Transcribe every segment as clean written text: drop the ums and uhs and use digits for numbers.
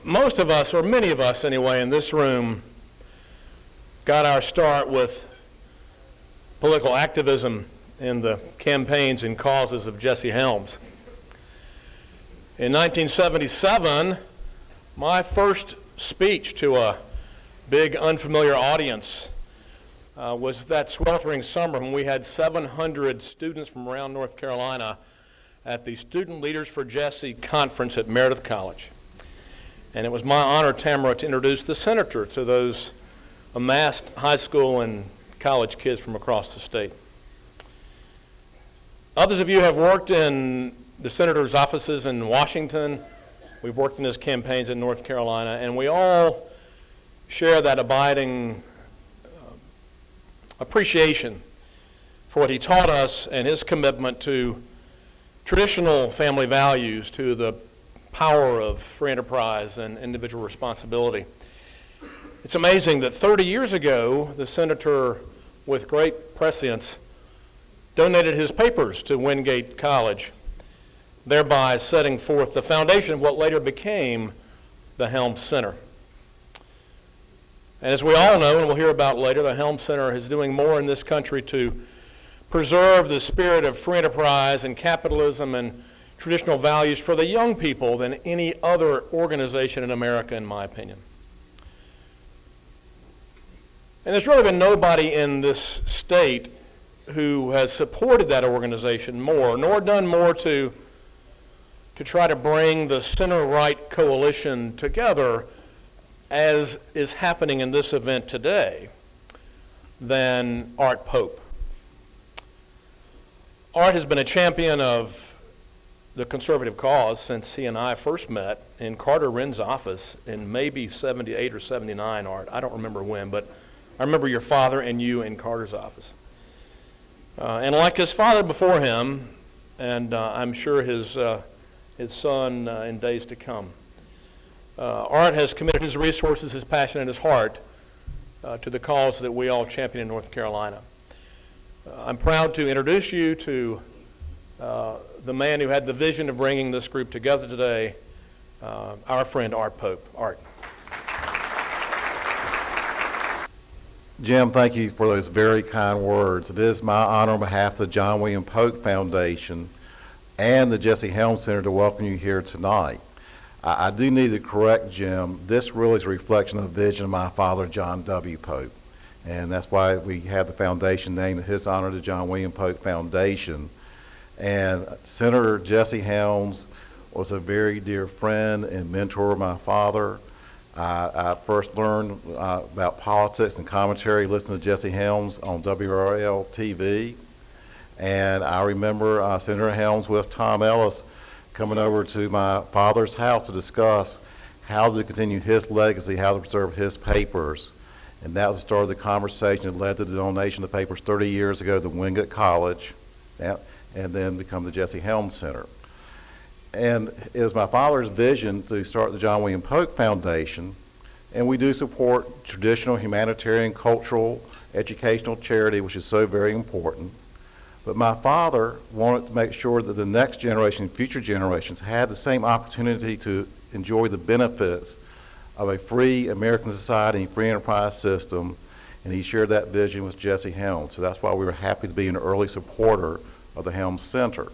most of us, or many of us anyway, in this room got our start with political activism in the campaigns and causes of Jesse Helms. In 1977, my first speech to a big unfamiliar audience was that sweltering summer when we had 700 students from around North Carolina at the Student Leaders for Jesse conference at Meredith College. And it was my honor, Tamara, to introduce the senator to those amassed high school and college kids from across the state. Others of you have worked in the senator's offices in Washington. We've worked in his campaigns in North Carolina, and we all share that abiding appreciation for what he taught us and his commitment to traditional family values, to the power of free enterprise and individual responsibility. It's amazing that 30 years ago, the senator, with great prescience, donated his papers to Wingate College, thereby setting forth the foundation of what later became the Helms Center. And as we all know, and we'll hear about later, the Helms Center is doing more in this country to preserve the spirit of free enterprise and capitalism and traditional values for the young people than any other organization in America, in my opinion. And there's really been nobody in this state who has supported that organization more, nor done more to try to bring the center-right coalition together as is happening in this event today than Art Pope. Art has been a champion of the conservative cause since he and I first met in Carter Wren's office in maybe 78 or 79, Art. I don't remember when, but I remember your father and you in Carter's office. And like his father before him, and I'm sure his son in days to come, Art has committed his resources, his passion, and his heart to the cause that we all champion in North Carolina. I'm proud to introduce you to the man who had the vision of bringing this group together today, our friend Art Pope. Art. Jim, thank you for those very kind words. It is my honor on behalf of the John William Polk Foundation and the Jesse Helms Center to welcome you here tonight. I do need to correct Jim. This really is a reflection of the vision of my father, John W. Polk. And that's why we have the foundation named in his honor, the John William Polk Foundation. And Senator Jesse Helms was a very dear friend and mentor of my father. I first learned about politics and commentary listening to Jesse Helms on WRL TV. And I remember Senator Helms with Tom Ellis coming over to my father's house to discuss how to continue his legacy, how to preserve his papers. And that was the start of the conversation that led to the donation of papers 30 years ago to Wingate College, and then become the Jesse Helms Center. And it was my father's vision to start the John William Polk Foundation, and we do support traditional humanitarian, cultural, educational charity, which is so very important. But my father wanted to make sure that the next generation, future generations, had the same opportunity to enjoy the benefits of a free American society, free enterprise system, and he shared that vision with Jesse Helms. So that's why we were happy to be an early supporter of the Helms Center.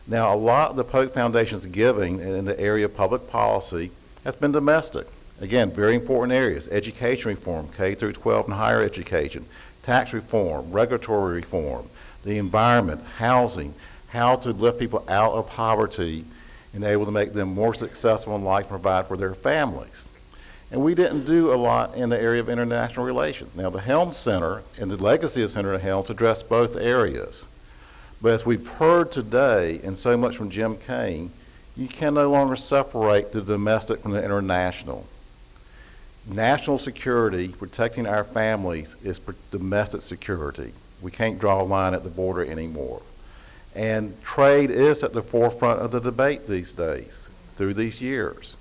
Now, a lot of the Polk Foundation's giving in the area of public policy has been domestic. Again, very important areas: education reform, K through 12 and higher education, tax reform, regulatory reform, the environment, housing, how to lift people out of poverty and able to make them more successful in life and provide for their families. And we didn't do a lot in the area of international relations. Now, the Helms Center and the legacy of Senator Helms address both areas. But as we've heard today, and so much from Jim Kane, you can no longer separate the domestic from the international. National security, protecting our families, is domestic security. We can't draw a line at the border anymore. And trade is at the forefront of the debate these days, through these years.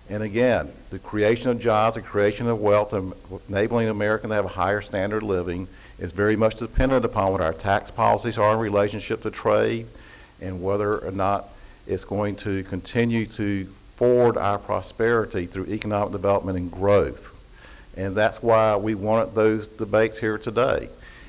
And again, the creation of jobs, the creation of wealth, and enabling Americans to have a higher standard of living is very much dependent upon what our tax policies are in relationship to trade and whether or not it's going to continue to forward our prosperity through economic development and growth. And that's why we wanted those debates here today.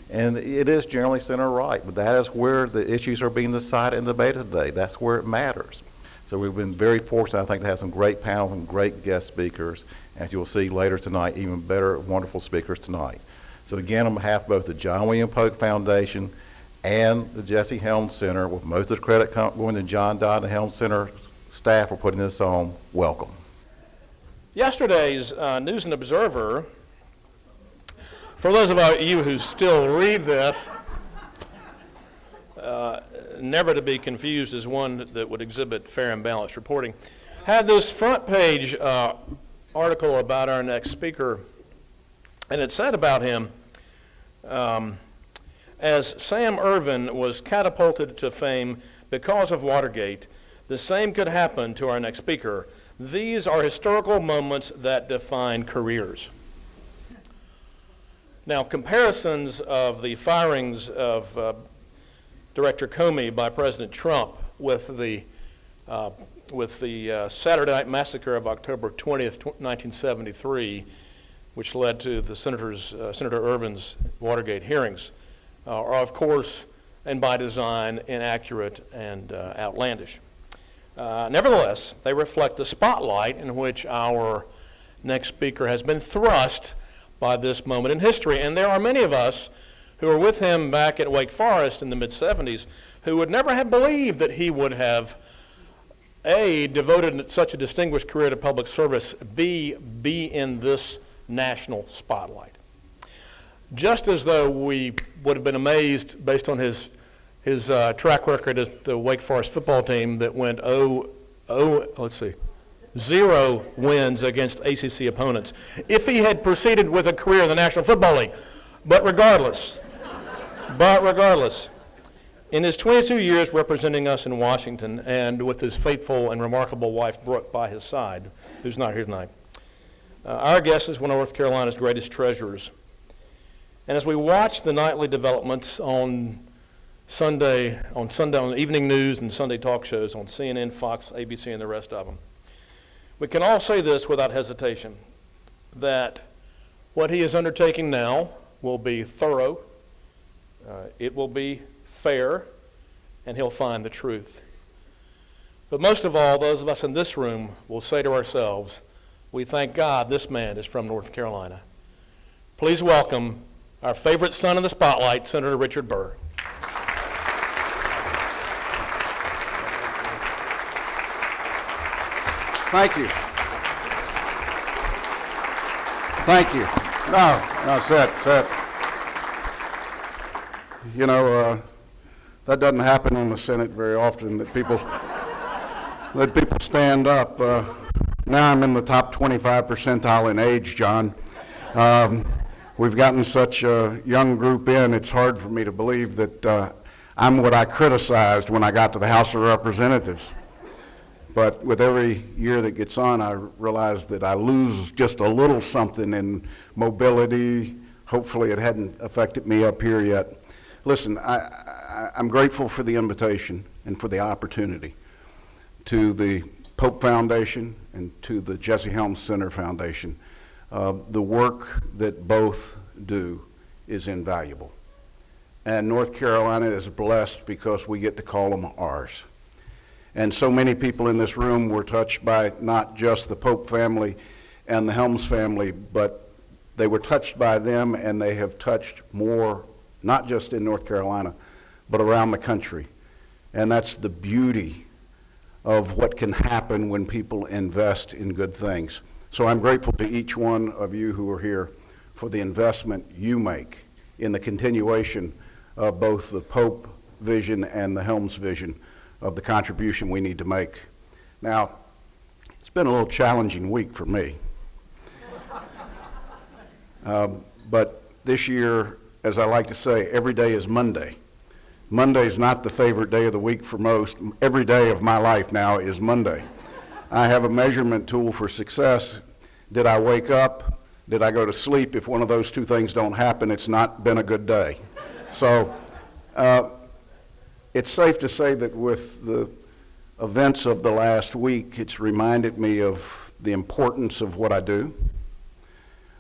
And it is generally center-right, but that is where the issues are being decided and debated today. That's where it matters. So we've been very fortunate, I think, to have some great panels and great guest speakers. As you'll see later tonight, even better, wonderful speakers tonight. So again, on behalf of both the John William Polk Foundation and the Jesse Helms Center, with most of the credit going to John Dodd and the Helms Center staff for putting this on, welcome. Yesterday's News and Observer, for those of you who still read this, never to be confused as one that would exhibit fair and balanced reporting, had this front page article about our next speaker, and it said about him, as Sam Ervin was catapulted to fame because of Watergate, the same could happen to our next speaker. These are historical moments that define careers. Now, comparisons of the firings of Director Comey by President Trump with the Saturday Night Massacre of October 20th, 1973, which led to the Senator Ervin's Watergate hearings, are of course, and by design, inaccurate and outlandish. Nevertheless, they reflect the spotlight in which our next speaker has been thrust by this moment in history. And there are many of us who were with him back at Wake Forest in the mid-'70s who would never have believed that he would have, A, devoted such a distinguished career to public service, B, be in this national spotlight. Just as though we would have been amazed based on his track record at the Wake Forest football team that went 0 wins against ACC opponents, if he had proceeded with a career in the National Football League. But regardless, in his 22 years representing us in Washington and with his faithful and remarkable wife Brooke by his side, who's not here tonight, our guest is one of North Carolina's greatest treasures. And as we watch the nightly developments on Sunday on evening news and Sunday talk shows on CNN, Fox, ABC, and the rest of them, we can all say this without hesitation, that what he is undertaking now will be thorough, it will be fair, and he'll find the truth. But most of all, those of us in this room will say to ourselves, we thank God this man is from North Carolina. Please welcome our favorite son in the spotlight, Senator Richard Burr. Thank you. Thank you. No, sit. You know, that doesn't happen in the Senate very often, that people stand up. Now I'm in the top 25 percentile in age, John. We've gotten such a young group in, it's hard for me to believe that I'm what I criticized when I got to the House of Representatives. But with every year that gets on, I realize that I lose just a little something in mobility. Hopefully it hadn't affected me up here yet. Listen, I'm grateful for the invitation and for the opportunity to the Pope Foundation and to the Jesse Helms Center Foundation. The work that both do is invaluable. And North Carolina is blessed because we get to call them ours. And so many people in this room were touched by not just the Pope family and the Helms family, but they were touched by them, and they have touched more, not just in North Carolina, but around the country. And that's the beauty of what can happen when people invest in good things. So I'm grateful to each one of you who are here for the investment you make in the continuation of both the Pope vision and the Helms vision of the contribution we need to make. Now, it's been a little challenging week for me. But this year, as I like to say, every day is Monday. Monday is not the favorite day of the week for most. Every day of my life now is Monday. I have a measurement tool for success. Did I wake up? Did I go to sleep? If one of those two things don't happen, it's not been a good day. So it's safe to say that with the events of the last week, it's reminded me of the importance of what I do.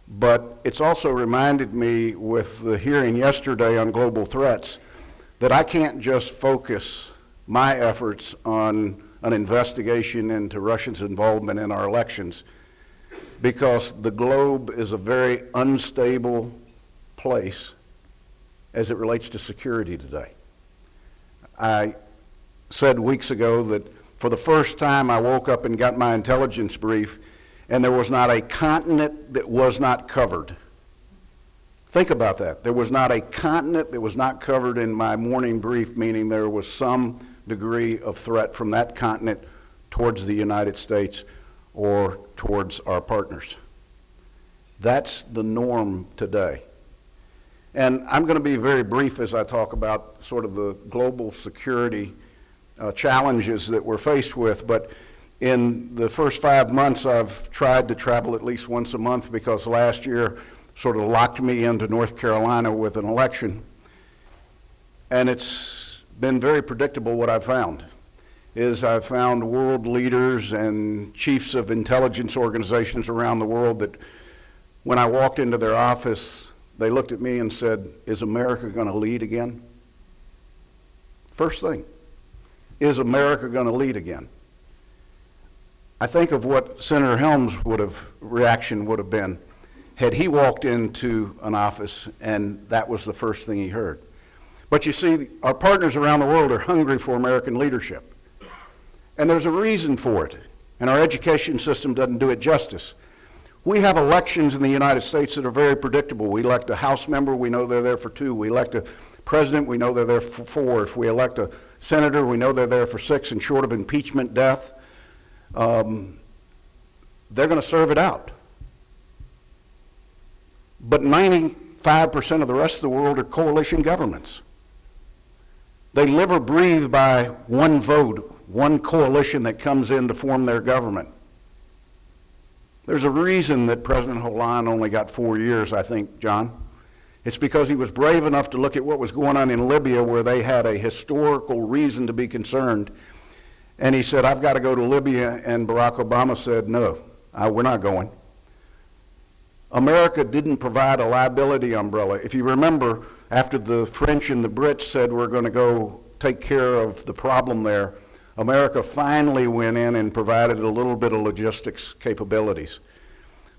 But it's also reminded me with the hearing yesterday on global threats that I can't just focus my efforts on an investigation into Russia's involvement in our elections, because the globe is a very unstable place as it relates to security today. I said weeks ago that for the first time I woke up and got my intelligence brief and there was not a continent that was not covered. Think about that. There was not a continent that was not covered in my morning brief, meaning there was some degree of threat from that continent towards the United States or towards our partners. That's the norm today. And I'm going to be very brief as I talk about sort of the global security challenges that we're faced with, but in the first 5 months I've tried to travel at least once a month because last year sort of locked me into North Carolina with an election. And it's been very predictable what I've found. I've found world leaders and chiefs of intelligence organizations around the world that when I walked into their office, they looked at me and said, "Is America going to lead again?" First thing, is America going to lead again? I think of what Senator Helms' reaction would have been had he walked into an office and that was the first thing he heard. But you see, our partners around the world are hungry for American leadership. And there's a reason for it. And our education system doesn't do it justice. We have elections in the United States that are very predictable. We elect a House member, we know they're there for 2. We elect a president, we know they're there for 4. If we elect a senator, we know they're there for 6, and short of impeachment, death, they're going to serve it out. But 95% of the rest of the world are coalition governments. They live or breathe by one vote, one coalition that comes in to form their government. There's a reason that President Hollande only got 4 years, I think, John. It's because he was brave enough to look at what was going on in Libya, where they had a historical reason to be concerned. And he said, "I've got to go to Libya," and Barack Obama said, "No, we're not going." America didn't provide a liability umbrella. If you remember, after the French and the Brits said we're going to go take care of the problem there, America finally went in and provided a little bit of logistics capabilities.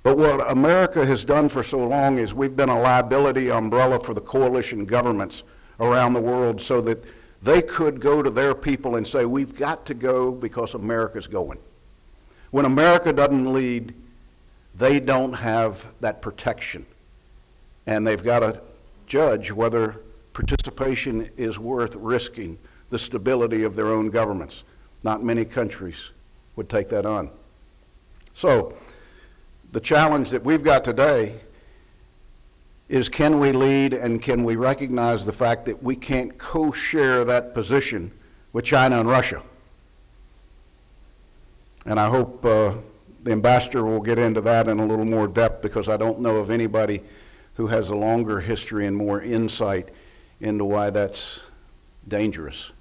But what America has done for so long is we've been a liability umbrella for the coalition governments around the world so that they could go to their people and say, "We've got to go because America's going." When America doesn't lead, they don't have that protection. And they've got to judge whether participation is worth risking the stability of their own governments. Not many countries would take that on. So, the challenge that we've got today is, can we lead and can we recognize the fact that we can't co-share that position with China and Russia? And I hope the ambassador will get into that in a little more depth, because I don't know of anybody who has a longer history and more insight into why that's dangerous.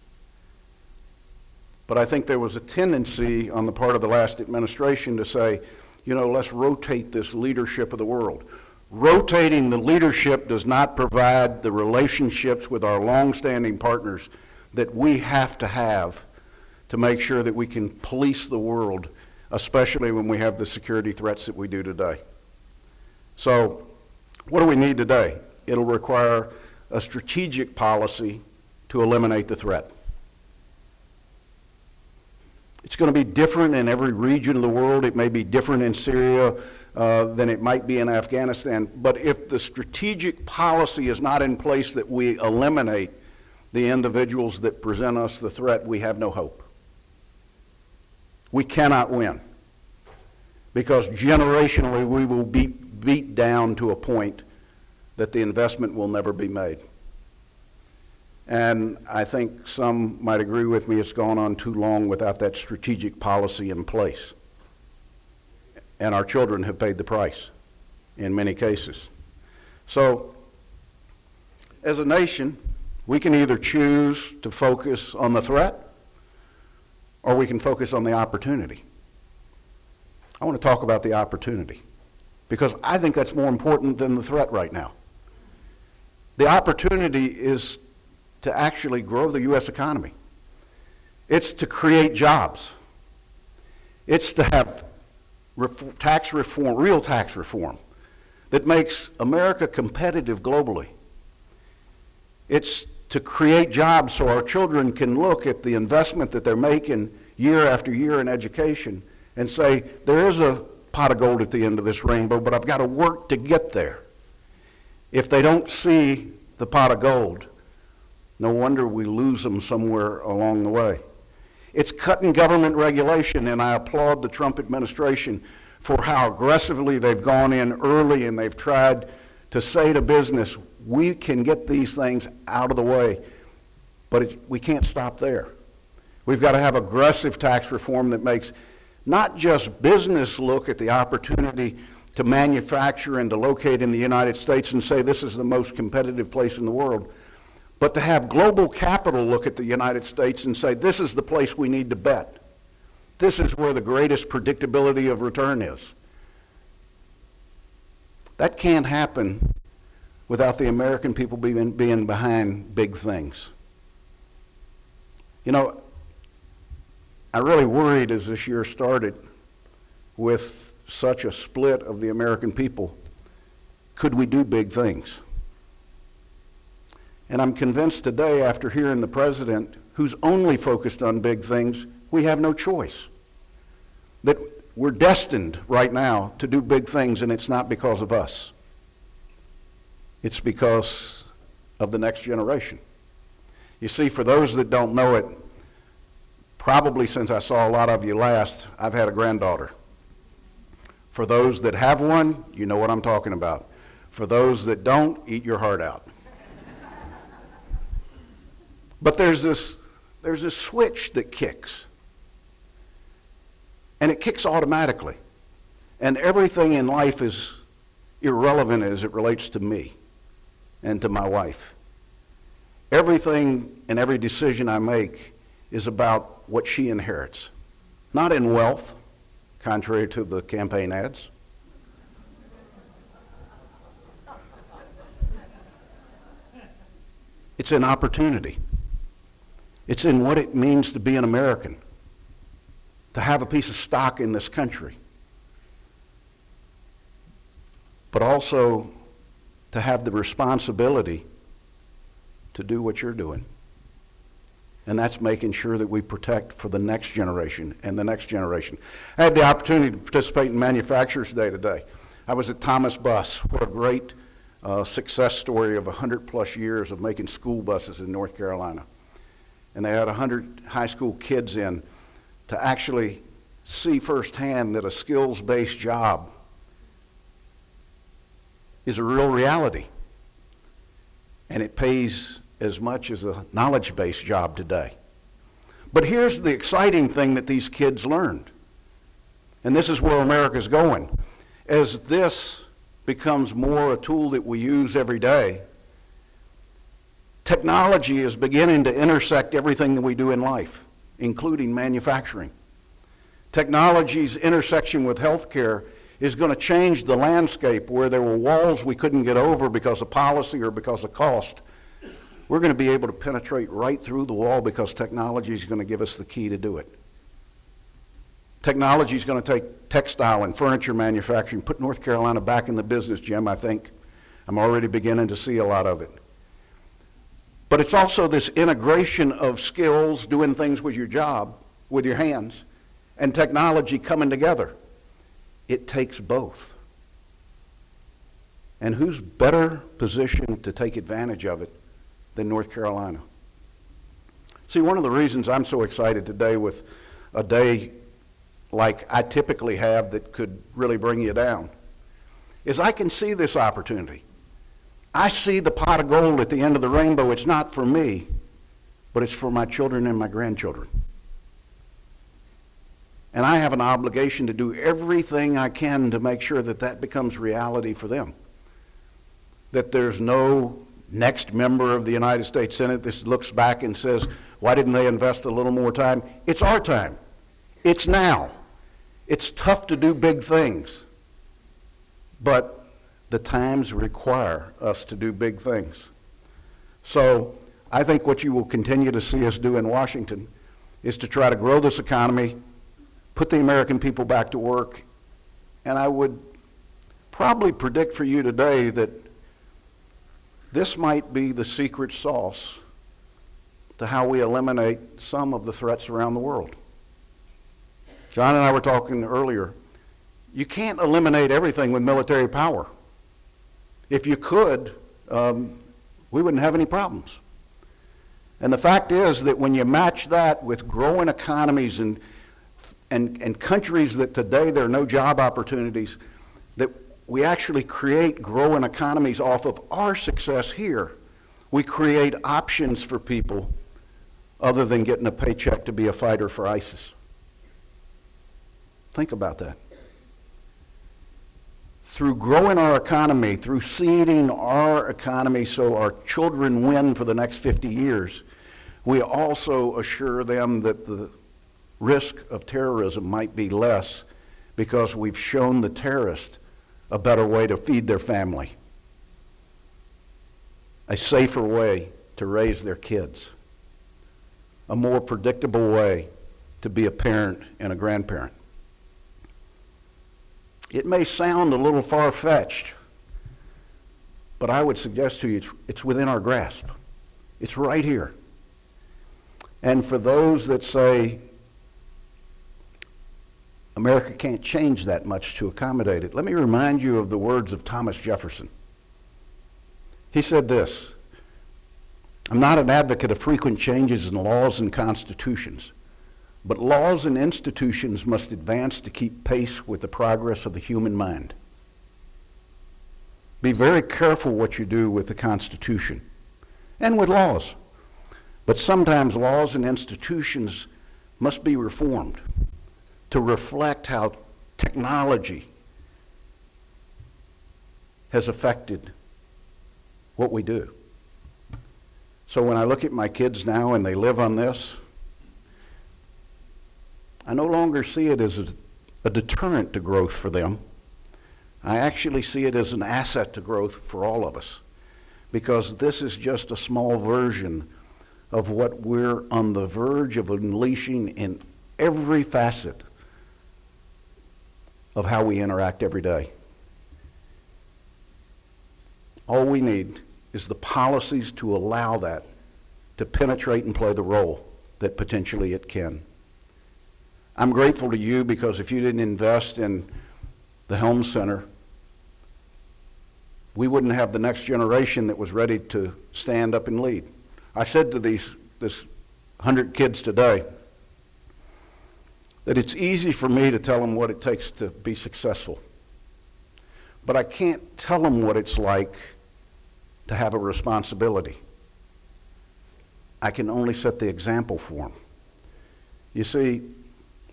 But I think there was a tendency on the part of the last administration to say, let's rotate this leadership of the world. Rotating the leadership does not provide the relationships with our long-standing partners that we have to make sure that we can police the world, especially when we have the security threats that we do today. So, what do we need today? It'll require a strategic policy to eliminate the threat. It's going to be different in every region of the world. It may be different in Syria than it might be in Afghanistan. But if the strategic policy is not in place that we eliminate the individuals that present us the threat, we have no hope. We cannot win, because generationally we will be beat down to a point that the investment will never be made. And I think some might agree with me, it's gone on too long without that strategic policy in place. And our children have paid the price in many cases. So, as a nation, we can either choose to focus on the threat, or we can focus on the opportunity. I want to talk about the opportunity because I think that's more important than the threat right now. The opportunity is to actually grow the U.S. economy. It's to create jobs. It's to have tax reform, real tax reform, that makes America competitive globally. It's to create jobs so our children can look at the investment that they're making year after year in education and say, there is a pot of gold at the end of this rainbow, but I've got to work to get there. If they don't see the pot of gold, no wonder we lose them somewhere along the way. It's cutting government regulation, and I applaud the Trump administration for how aggressively they've gone in early and they've tried to say to business, we can get these things out of the way, but we can't stop there. We've got to have aggressive tax reform that makes not just business look at the opportunity to manufacture and to locate in the United States and say this is the most competitive place in the world, but to have global capital look at the United States and say this is the place we need to bet. This is where the greatest predictability of return is. That can't happen without the American people being behind big things. You know, I really worried as this year started with such a split of the American people. Could we do big things? And I'm convinced today, after hearing the president, who's only focused on big things, we have no choice. That we're destined right now to do big things, and it's not because of us. It's because of the next generation. You see, for those that don't know it, probably since I saw a lot of you last, I've had a granddaughter. For those that have one, you know what I'm talking about. For those that don't, eat your heart out. But there's this switch that kicks. And it kicks automatically. And everything in life is irrelevant as it relates to me and to my wife. Everything and every decision I make is about what she inherits. Not in wealth, contrary to the campaign ads. It's in opportunity. It's in what it means to be an American, to have a piece of stock in this country, but also to have the responsibility to do what you're doing. And that's making sure that we protect for the next generation and the next generation. I had the opportunity to participate in Manufacturers Day today. I was at Thomas Bus. What a great success story of 100+ years of making school buses in North Carolina. And they had 100 high school kids in to actually see firsthand that a skills-based job is a real reality. And it pays as much as a knowledge-based job today. But here's the exciting thing that these kids learned. And this is where America's going. As this becomes more a tool that we use every day, technology is beginning to intersect everything that we do in life, including manufacturing. Technology's intersection with healthcare is going to change the landscape where there were walls we couldn't get over because of policy or because of cost. We're going to be able to penetrate right through the wall because technology is going to give us the key to do it. Technology is going to take textile and furniture manufacturing, put North Carolina back in the business, Jim, I think. I'm already beginning to see a lot of it. But it's also this integration of skills, doing things with your job, with your hands, and technology coming together. It takes both. And who's better positioned to take advantage of it than North Carolina? See, one of the reasons I'm so excited today with a day like I typically have that could really bring you down is I can see this opportunity. I see the pot of gold at the end of the rainbow. It's not for me, but it's for my children and my grandchildren. And I have an obligation to do everything I can to make sure that that becomes reality for them. That there's no next member of the United States Senate that looks back and says, why didn't they invest a little more time? It's our time. It's now. It's tough to do big things, but the times require us to do big things. So I think what you will continue to see us do in Washington is to try to grow this economy, put the American people back to work, and I would probably predict for you today that this might be the secret sauce to how we eliminate some of the threats around the world. John and I were talking earlier. You can't eliminate everything with military power. If you could, we wouldn't have any problems. And the fact is that when you match that with growing economies and countries that today there are no job opportunities, that we actually create growing economies off of our success here. We create options for people other than getting a paycheck to be a fighter for ISIS. Think about that. Through growing our economy, through seeding our economy so our children win for the next 50 years, we also assure them that the risk of terrorism might be less because we've shown the terrorist a better way to feed their family, a safer way to raise their kids, a more predictable way to be a parent and a grandparent. It may sound a little far-fetched, but I would suggest to you it's within our grasp. It's right here. And for those that say America can't change that much to accommodate it, let me remind you of the words of Thomas Jefferson. He said this, "I'm not an advocate of frequent changes in laws and constitutions, but laws and institutions must advance to keep pace with the progress of the human mind. Be very careful what you do with the Constitution and with laws, but sometimes laws and institutions must be reformed to reflect how technology has affected what we do." So when I look at my kids now and they live on this, I no longer see it as a deterrent to growth for them. I actually see it as an asset to growth for all of us, because this is just a small version of what we're on the verge of unleashing in every facet of how we interact every day. All we need is the policies to allow that to penetrate and play the role that potentially it can. I'm grateful to you because if you didn't invest in the Helms Center, we wouldn't have the next generation that was ready to stand up and lead. I said to this 100 kids today that it's easy for me to tell them what it takes to be successful, but I can't tell them what it's like to have a responsibility. I can only set the example for them. You see,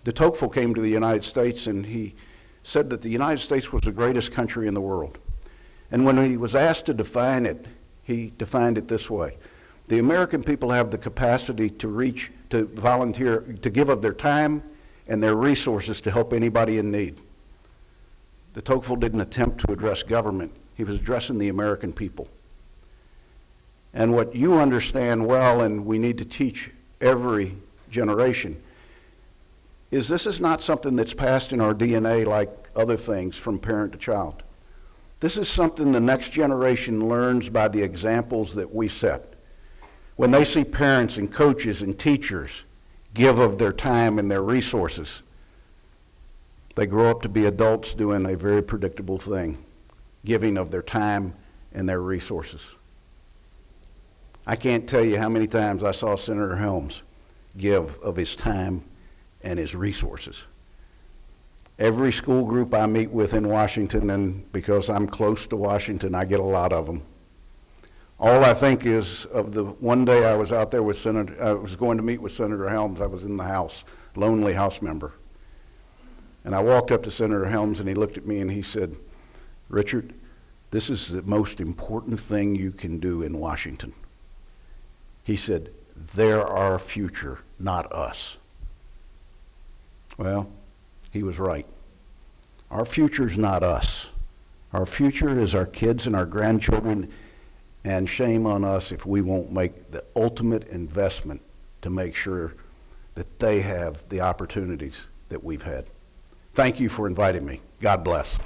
de Tocqueville came to the United States and he said that the United States was the greatest country in the world. And when he was asked to define it, he defined it this way: the American people have the capacity to volunteer, to give of their time and their resources to help anybody in need. De Tocqueville didn't attempt to address government. He was addressing the American people. And what you understand well, and we need to teach every generation, is this is not something that's passed in our DNA like other things from parent to child. This is something the next generation learns by the examples that we set. When they see parents and coaches and teachers give of their time and their resources, they grow up to be adults doing a very predictable thing, giving of their time and their resources. I can't tell you how many times I saw Senator Helms give of his time and his resources. Every school group I meet with in Washington, and because I'm close to Washington, I get a lot of them. All I think is of the one day I was out there with I was going to meet with Senator Helms. I was in the House, lonely House member. And I walked up to Senator Helms and he looked at me and he said, "Richard, this is the most important thing you can do in Washington. He said, they're our future, not us. Well, he was right. Our future's not us. Our future is our kids and our grandchildren, and shame on us if we won't make the ultimate investment to make sure that they have the opportunities that we've had. Thank you for inviting me. God bless.